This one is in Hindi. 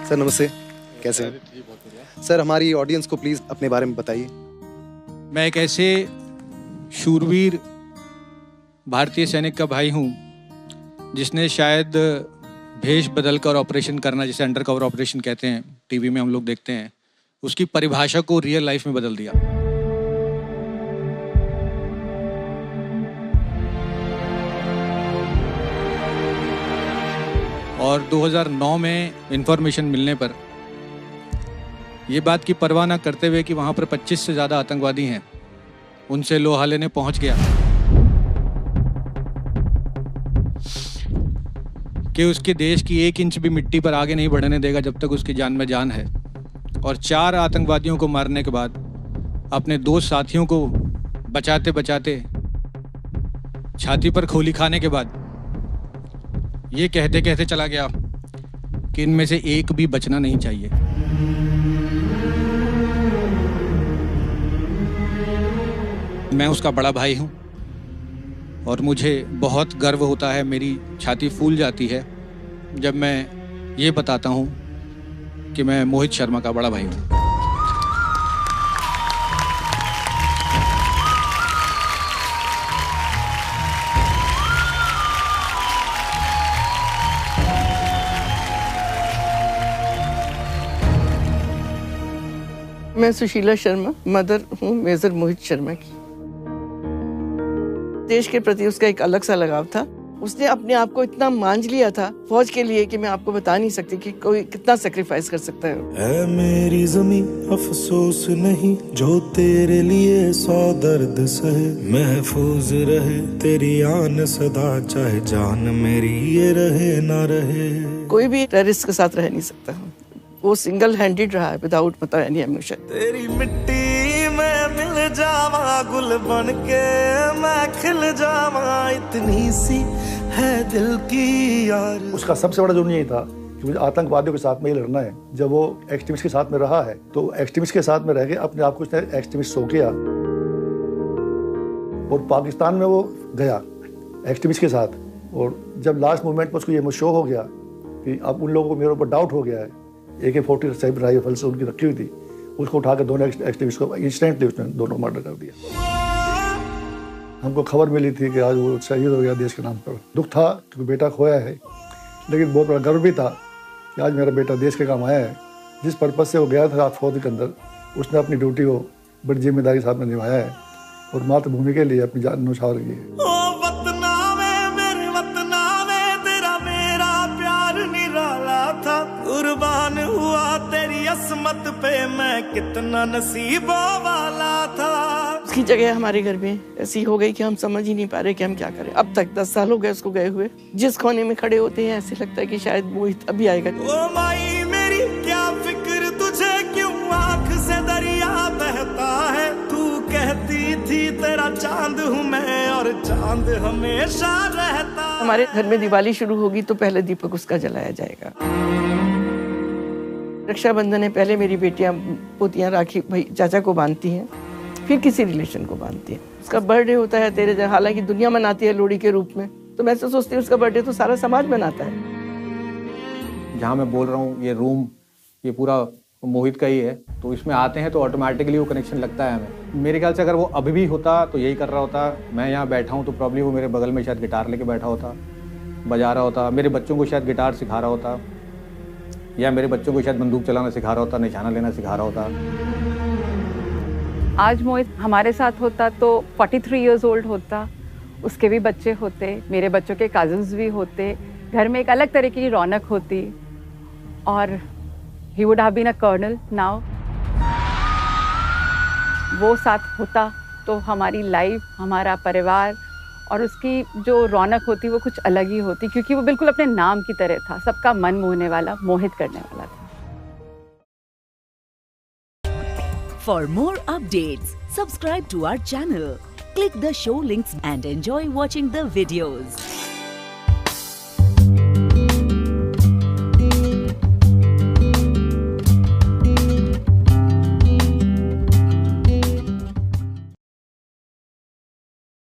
सर नमस्ते, कैसे हैं? सर हमारी ऑडियंस को प्लीज़ अपने बारे में बताइए। मैं एक ऐसे शूरवीर भारतीय सैनिक का भाई हूँ जिसने शायद भेष बदल कर ऑपरेशन करना, जिसे अंडर कवर ऑपरेशन कहते हैं, टीवी में हम लोग देखते हैं, उसकी परिभाषा को रियल लाइफ में बदल दिया। और 2009 में इंफॉर्मेशन मिलने पर ये बात की परवाह न करते हुए कि वहाँ पर 25 से ज़्यादा आतंकवादी हैं, उनसे लोहाले ने पहुँच गया कि उसके देश की 1 इंच भी मिट्टी पर आगे नहीं बढ़ने देगा जब तक उसकी जान में जान है। और 4 आतंकवादियों को मारने के बाद अपने 2 साथियों को बचाते बचाते छाती पर गोली खाने के बाद ये कहते कहते चला गया कि इनमें से एक भी बचना नहीं चाहिए। मैं उसका बड़ा भाई हूँ और मुझे बहुत गर्व होता है, मेरी छाती फूल जाती है जब मैं ये बताता हूँ कि मैं मोहित शर्मा का बड़ा भाई हूँ। मैं सुशीला शर्मा, मदर हूँ मेजर मोहित शर्मा की। देश के प्रति उसका एक अलग सा लगाव था। उसने अपने आप को इतना मांझ लिया था फौज के लिए कि मैं आपको बता नहीं सकती कि कोई कितना सेक्रीफाइस कर सकता है। ऐ मेरी ज़मीं अफसोस नहीं जो तेरे लिए 100 दर्द सहे, महफूज रहे तेरी आन सदा, चाहे जान मेरी ये रहे ना रहे। कोई भी टेररिस्ट के साथ रह नहीं सकता, वो सिंगल हैंडेड रहा है विदाउट मतलब एनी एम्यूशन। तेरी मिट्टी में मिल जावा गुल बन के मैं खिल जावा, इतनी सी है दिल की यार। उसका सबसे बड़ा जुर्म यही था कि मुझे आतंकवादियों के साथ में ही लड़ना है। जब वो एक्सट्रीमिस्ट के साथ में रहा है तो एक्सट्रीमिस्ट के साथ में रह के अपने आप को उसने एक्सट्रीमिस्ट शो किया और पाकिस्तान में वो गया एक्सट्रीमिस्ट के साथ। और जब लास्ट मोमेंट में उसको ये शो हो गया कि अब उन लोगों को मेरे ऊपर डाउट हो गया है, AK-47 राइफल से उनकी रखी हुई थी, उसको उठा के दोनों एक्सट्रीमिस्ट को इंस्टेंटली उसने दोनों मर्डर कर दिया। हमको खबर मिली थी कि आज वो शहीद हो गया देश के नाम पर। दुख था क्योंकि बेटा खोया है, लेकिन बहुत बड़ा गर्व भी था कि आज मेरा बेटा देश के काम आया है। जिस पर्पज़ से वो गया था फौज के अंदर, उसने अपनी ड्यूटी को बड़ी जिम्मेदारी के साथ में निभाया है और मातृभूमि के लिए अपनी जान न्यौछावर की है। कुर्बान हुआ तेरी असमत पे मैं कितना नसीबों वाला था। उसकी जगह हमारे घर में ऐसी हो गई कि हम समझ ही नहीं पा रहे कि हम क्या करें। अब तक 10 साल हो गए उसको गए हुए। जिस कोने में खड़े होते हैं ऐसे लगता है कि शायद मोहित अभी आएगा। ओ माई मेरी क्या फिक्र तुझे, क्यों आँख से दरिया बहता है। तू कहती थी तेरा चांद हूँ मैं और चांद हमेशा रहता। हमारे घर में दिवाली शुरू होगी तो पहले दीपक उसका जलाया जाएगा। रक्षाबंधन है, पहले मेरी बेटियां पोतियां राखी भाई चाचा को बांधती हैं, फिर किसी रिलेशन को बांधती हैं। उसका बर्थडे होता है तेरे जहाँ, हालांकि दुनिया मनाती है लोहड़ी के रूप में, तो मैं तो सोचती हूँ उसका बर्थडे तो सारा समाज मनाता है। जहाँ मैं बोल रहा हूँ ये रूम ये पूरा मोहित का ही है, तो इसमें आते हैं तो ऑटोमेटिकली वो कनेक्शन लगता है हमें। मेरे ख्याल से अगर वो अभी भी होता तो यही कर रहा होता। मैं यहाँ बैठा हूँ तो प्रॉब्ली वो मेरे बगल में शायद गिटार लेके बैठा होता, बजा रहा होता, मेरे बच्चों को शायद गिटार सिखा रहा होता, या मेरे बच्चों को शायद बंदूक चलाना सिखा रहा होता, निशाना लेना सिखा रहा होता। आज मोहित हमारे साथ होता तो 43 इयर्स ओल्ड होता, उसके भी बच्चे होते, मेरे बच्चों के कजिन्स भी होते, घर में एक अलग तरह की रौनक होती और he would have been a colonel now। वो साथ होता तो हमारी लाइफ, हमारा परिवार और उसकी जो रौनक होती वो कुछ अलग ही होती, क्योंकि वो बिल्कुल अपने नाम की तरह था, सबका मन मोहने वाला, मोहित करने वाला था। For more updates, subscribe to our channel, click the show links and enjoy watching the videos.